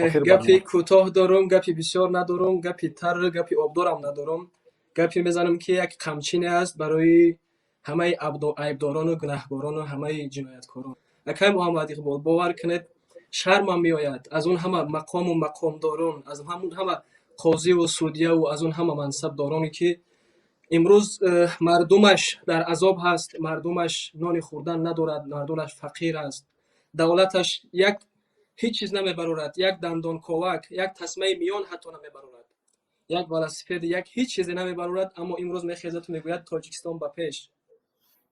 آخر گپی برنامه کوتاه دارم، گپی بسیار ندارم، گپی تر، گپی آبدارم ندارم. گپی میزنم که یک قمچینی است برای همه عیبداران و گناهکاران و همه جنایتکاران. اکای محمد اقبال باور کنید شرمم میآید از اون همه مقام و مقامداران، از همون همه قاضی و سودیه و از اون همه منصب دارانی که امروز مردمش در عذاب هست، مردمش نان خوردن ندارد، مردمش فقیر است، دولتش یک هیچ چیز نمیبرورد، یک دندان کوک، یک تسمه میان حتی نمیبرورد، یک بالاسفید، یک هیچ چیزی نمیبرورد. اما امروز میخیزد و میگوید تاجیکستان به پیش.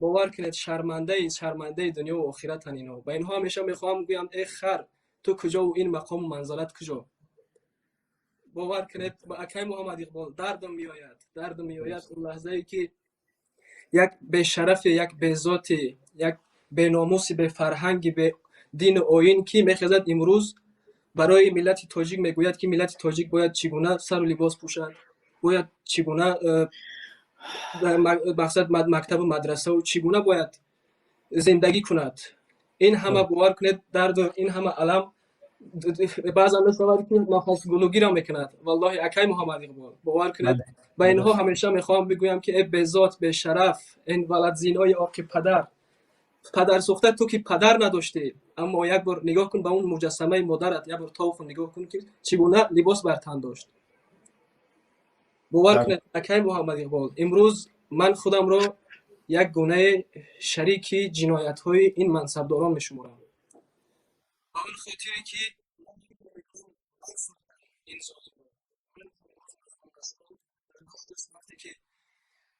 باور کنید شرمنده دنیا و آخرت اینا. با اینها همیشه میخوام بگویم ای خر، تو کجا و این مقام و منزلت کجا؟ باور کنید با اکای محمد اقبال دردم میآید اون لحظه ای که یک به شرف، یک به ذات، یک به ناموس، به فرهنگ، به دین و آیین که میخزد امروز برای ملت تاجیک میگوید که ملت تاجیک باید چگونه سر و لباس پوشند، باید چگونه مقصد مکتب و مدرسه و چگونه باید زندگی کند. این همه باور کنید درد و این همه علم بعضا مثلا که نفس گلوگی را میکند. والله اکای محمد اقبال باور کنید با اینها همیشه میخوام بگویم که ای به ذات، به شرف، این ولد زینای آقی پدر سوخته، تو که پدر نداشتی اما یک بار نگاه کن به اون مجسمه مادرت، یک بار طوف نگاه کن که چگونه لباس بر تن داشت. باور کنید اکای محمد اقبال امروز من خودم را یک گونه شریک جنایت های این منصبداران میشمارم. اون خاطری که این وقتی که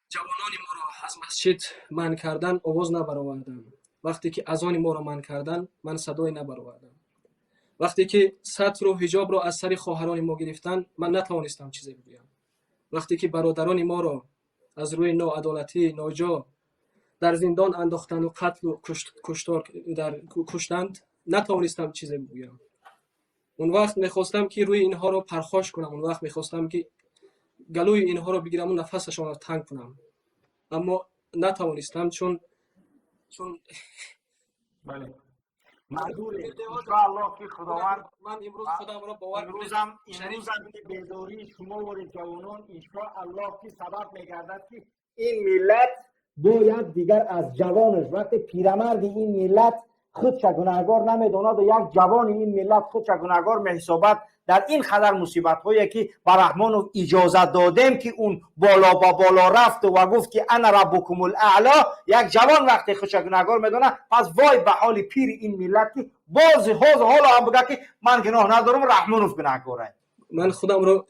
جوانان ما را از مسجد من کردن آواز نبرآوردم، وقتی که اذان ما را من کردن من صدای نبرآوردم، وقتی که ستر و حجاب را از سر خواهران ما گرفتن من نتوانستم چیزی بگویم، وقتی که برادران ما را از روی ناعدالتی ناجا در زندان انداختند و قتل و کشتند نتوانستم چیزی بگویم. اون وقت میخواستم که روی اینها را پرخاش کنم، اون وقت میخواستم که گلوی اینها را بگیرم و نفسشان را تنگ کنم، اما نتوانستم چون بله معذوره انشاءالله که خداوند من امروز خودم را باور امروز هم که بیداری شما و جوانان انشاءالله که سبب میگردد که این ملت باید دیگر از جوانش وقتی پیرمرد این ملت خودش گناهکار نمیداند و یک جوان این ملت خودش گناهکار میحسابد در این خطر مصیبت هایی که بر رحمان اجازت دادیم که اون بالا با بالا رفت و گفت که انا ربکم الاعلی، یک جوان وقتی خودش گناهکار میدونه پس وای به حال پیر این ملت که باز حالا هم بگه که من گناه ندارم رحمانوف گناهکاره. من خودم رو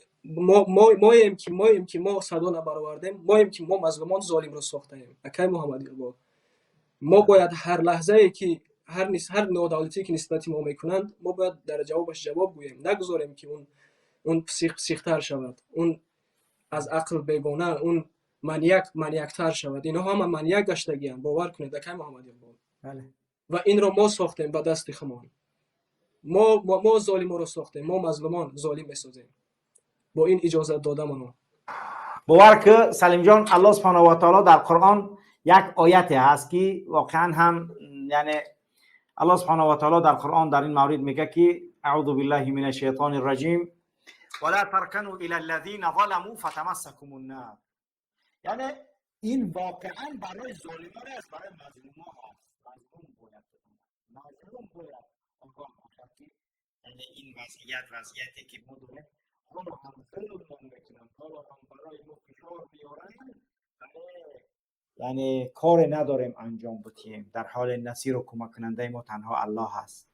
مایم که ما صدا نبرآوردیم، مایم که ما مظلومان ظالم رو ساختیم. اکای محمد اقبال ما باید هر لحظه ای که هر نادولتی که نسبت ما میکنند ما باید در جوابش جواب گوییم، نگذاریم که اون پسیختر شود، اون از عقل بیگانه، اون منیکتر شود. اینا همه منیک گشتگیان باور کنید اکای محمد اقبال. بله. و این را ما ساختیم با دست خمان. ما ظالم رو ساختیم، ما مظلومان ظالم بسازیم با این اجازت دادمونو. باور که سلیم جان الله سبحانه و تعالی در قرآن یک آیتی هست که واقعا هم یعنی الله سبحانه و تعالی در قرآن در این مورد میگه که اعوذ بالله من الشیطان الرجیم ولا ترکنوا الى الذين ظلموا فتمسكم النار. یعنی این واقعا برای ظالمان است، برای مظلومان است. مظلوم باید آگاه باشد که یعنی این وضعیتی که ما داریم حالا هم ظلم میکنن، حالا هم برای ما فشار میارن، یعنی کار نداریم انجام بدیم، در حال نصیر و کمک کننده ما تنها الله هست.